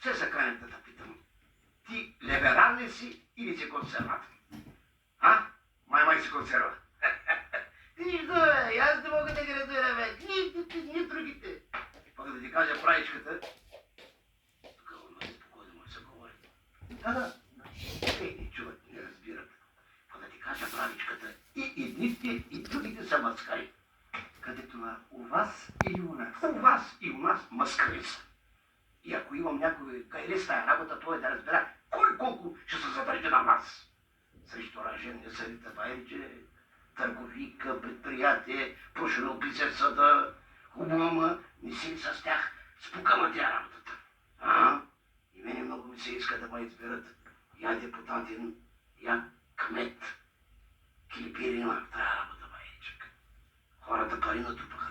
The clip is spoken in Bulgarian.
се заканят да те питам. Ти либерал ли си или си консерватор? А? Май си консерва. Нищо, бе, аз не мога да ги разбера, бе. Ни другите. Пък да ти кажа правичката, тук много спокойно може да се говори. Да. Те не чуват, не разбират. Пък да ти кажа правичката, и едните, и другите са маскари. Къде това? У вас или у нас? У вас и у нас маскари са. И ако имам някой гайре с тая работа, той да разбира кой колко ще се задържи на нас. Срещу ражен съдите байриче, търговика, предприятие, прошено писар съда, хубаво, ама не си с тях спукама тя работата. И мене много ми се иска да ме изберат. Я депутатин, я кмет. Килипирина, тая работа, байричък. Хората пари натрупаха.